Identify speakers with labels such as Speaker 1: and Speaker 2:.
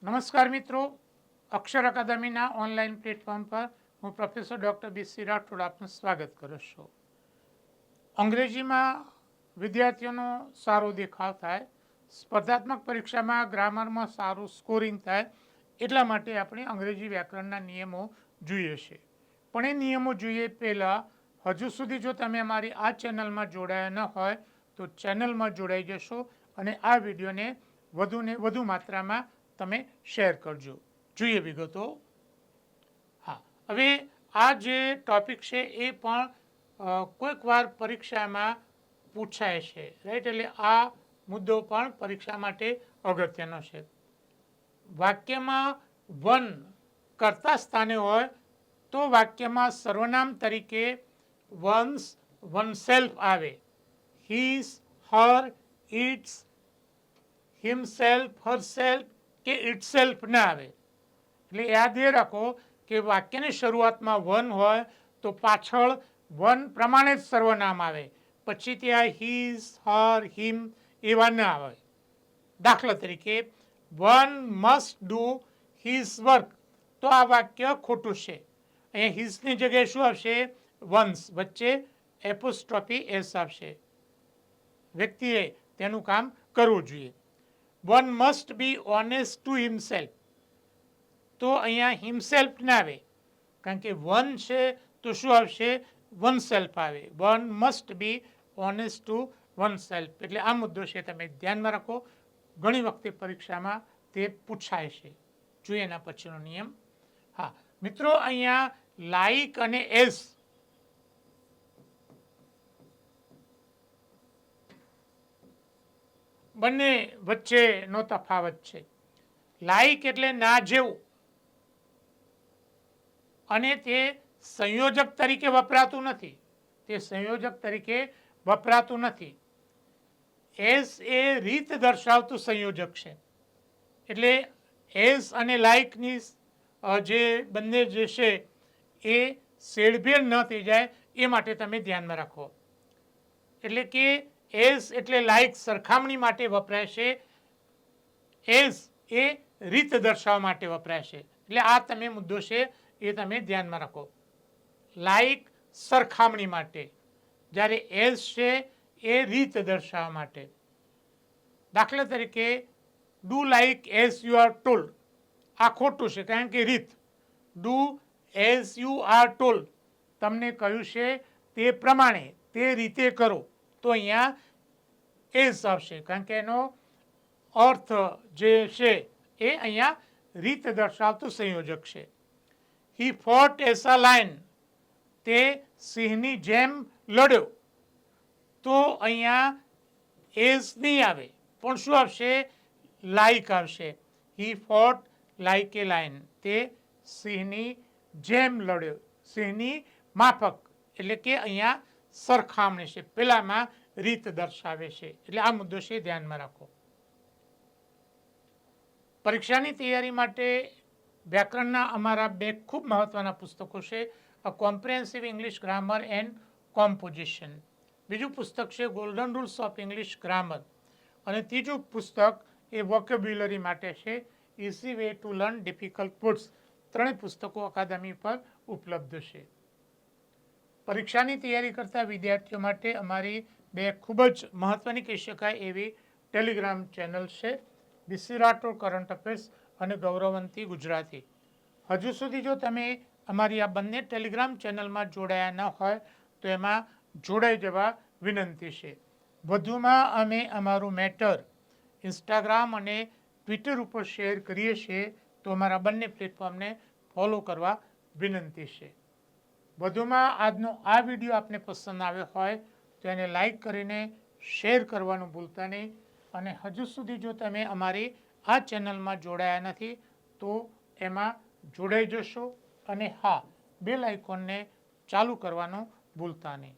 Speaker 1: નમસ્કાર મિત્રો, અક્ષર અકાદમીના online platform પર હું પ્રોફેસર ડૉક્ટર BC રાઠોડ આપનું સ્વાગત કરું છું. અંગ્રેજીમાં વિદ્યાર્થીઓનો સારો દેખાવ થાય, સ્પર્ધાત્મક પરીક્ષામાં ગ્રામરમાં સારું સ્કોરિંગ થાય, એટલા માટે આપણે અંગ્રેજી વ્યાકરણના નિયમો જોઈએ છે. પણ એ નિયમો જોઈએ પહેલાં હજુ સુધી જો તમે અમારી આ ચેનલમાં જોડાયા ન હોય તો ચેનલમાં જોડાઈ જશો અને આ વિડીયોને વધુ માત્રામાં તમે શેર કરજો. જોઈએ વિગતો. હા, હવે આ જે ટોપિક છે એ પણ કોઈક વાર પરીક્ષામાં પૂછાય છે, રાઈટ. એટલે આ મુદ્દો પણ પરીક્ષા માટે અગત્યનો છે. વાક્યમાં વન કર્તા સ્થાને હોય તો વાક્યમાં સર્વનામ તરીકે વન્સ, વનસેલ્ફ આવે. His, her, its, himself, herself કે ઇટસેલ્ફ ના આવે. એટલે યાદ એ રાખો કે વાક્યની શરૂઆતમાં વન હોય તો પાછળ વન પ્રમાણે જ સર્વનામ આવે, પછી ત્યાં હીઝ, હર, હિમ એવા ના આવે. દાખલા તરીકે one must do his work, તો આ વાક્ય ખોટું છે. અહીંયા હિઝની જગ્યાએ શું આવશે? વન્સ, વચ્ચે એપોસ્ટ્રોફી એસ આવશે. વ્યક્તિએ તેનું કામ કરવું જોઈએ. One must be honest two himself, તો અહીંયા હિમસેલ્ફ ના આવે, કારણ કે વન છે તો શું આવશે? વન સેલ્ફ આવે. One must be honest two one self. એટલે આ મુદ્દો છે, તમે ધ્યાનમાં રાખો, ઘણી વખતે પરીક્ષામાં તે પૂછાય છે. જોઈએ એના પછીનો નિયમ. હા મિત્રો, અહીંયા લાઈક અને એઝ બંને વચ્ચેનો તફાવત છે. લાઈક એટલે ના જેવું, અને તે સંયોજક તરીકે વપરાતું નથી. તે સંયોજક તરીકે વપરાતું નથી. એઝ એ રીત દર્શાવતું સંયોજક છે. એટલે એઝ અને લાઈકની જે બંને જે છે એ શેડભેડ ન થઈ જાય એ માટે તમે ધ્યાનમાં રાખો. એટલે કે એઝ એટલે લાઈક સરખામણી માટે વપરાય છે, એઝ એ રીત દર્શાવવા માટે વપરાય છે. એટલે આ તમે મુદ્દો છે એ તમે ધ્યાનમાં રાખો. લાઈક સરખામણી માટે, જ્યારે એઝ છે એ રીત દર્શાવવા માટે. દાખલા તરીકે do like as you are told, આ ખોટું છે, કારણ કે રીત. Do as you are told, તમને કહ્યું છે તે પ્રમાણે, તે રીતે કરો, તો અહીંયા એઝ આવશે, કારણ કે એનો અર્થ જે છે એ અહીંયા રીત દર્શાવતું સંયોજક છે. હી ફોટ એઝ અ લાયન, તે સિંહની જેમ લડ્યો, તો અહીંયા એઝ નહીં આવે, પણ શું આવશે? લાઈક આવશે. હી ફોટ લાઈક એ લાયન, તે સિંહની જેમ લડ્યો, સિંહની માફક. એટલે કે અહીંયા સરખામણી છે, પેલામાં રીત દર્શાવે છે. એટલે આ મુદ્દો છે, ધ્યાનમાં રાખો. પરીક્ષાની તૈયારી માટે વ્યાકરણના અમારા બે ખૂબ મહત્વના પુસ્તકો છે. A comprehensive English grammar and composition. બીજું પુસ્તક છે golden rules of English grammar. અને ત્રીજું પુસ્તક એ વોકેબ્યુલરી માટે છે, easy way to learn difficult words. ત્રણેય પુસ્તકો અકાદમી પર ઉપલબ્ધ છે. પરીક્ષાની તૈયારી કરતા વિદ્યાર્થીઓ માટે અમારી બે ખૂબ જ મહત્વની કહી શકાય એવી ટેલિગ્રામ ચેનલ છે, BC રાઠોડ કરંટ અફેર્સ અને ગૌરવંતી ગુજરાતી. હજુ સુધી જો તમે અમારી આ બંને ટેલિગ્રામ ચેનલમાં જોડાયા ન હોય તો એમાં જોડાઈ જવા વિનંતી છે. વધુમાં અમે અમારું મેટર ઇન્સ્ટાગ્રામ અને ટ્વિટર ઉપર શેર કરીએ છીએ, તો અમારા બંને પ્લેટફોર્મને ફોલો કરવા વિનંતી છે. વધુમાં આજનો આ વિડીયો આપને પસંદ આવ્યો હોય તો એને લાઈક કરીને શેર કરવાનું ભૂલતા નહીં. અને હજુ સુધી જો તમે અમારી આ ચેનલમાં જોડાયા નથી તો એમાં જોડાઈ જશો. અને હા, બેલ આઇકોનને ચાલુ કરવાનું ભૂલતા નહીં.